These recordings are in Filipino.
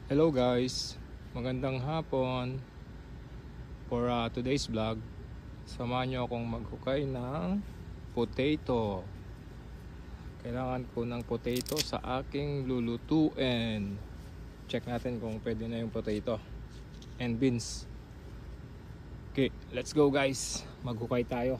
Hello guys, magandang hapon. For today's vlog, samahan nyo akong maghukay ng potato. Kailangan ko ng potato sa aking lulutuin. Check natin kung pwede na yung potato and beans. Okay, let's go guys, maghukay tayo.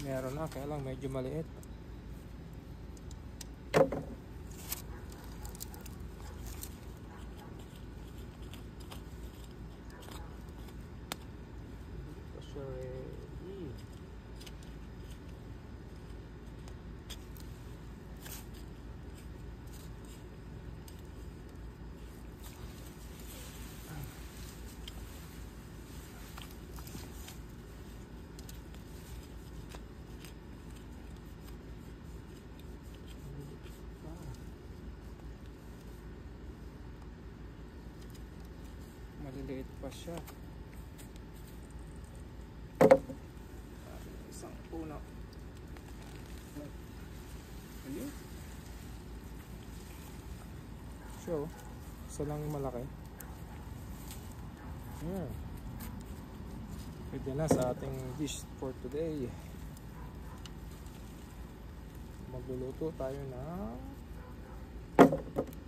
Meron na, kaya lang medyo maliit. Maliliit pa siya. Isang puno. Ayun. So, isa lang yung malaki. Pwede na sa ating dish for today. Magluluto tayo ng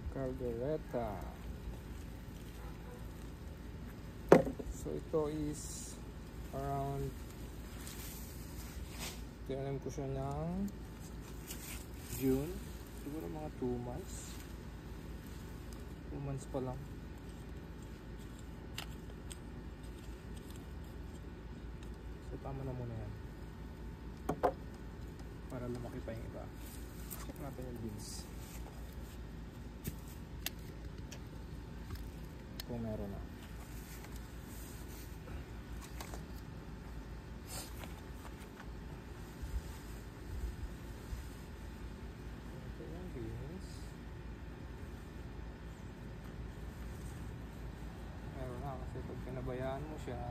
caldereta. So ito is around, tinanim ko siya ng June, siguro mga 2 months 2 months pa lang. So tama na muna yan para lumaki pa yung iba. Check natin yung beans kung meron na. Kasi pag pinabayaan mo siya,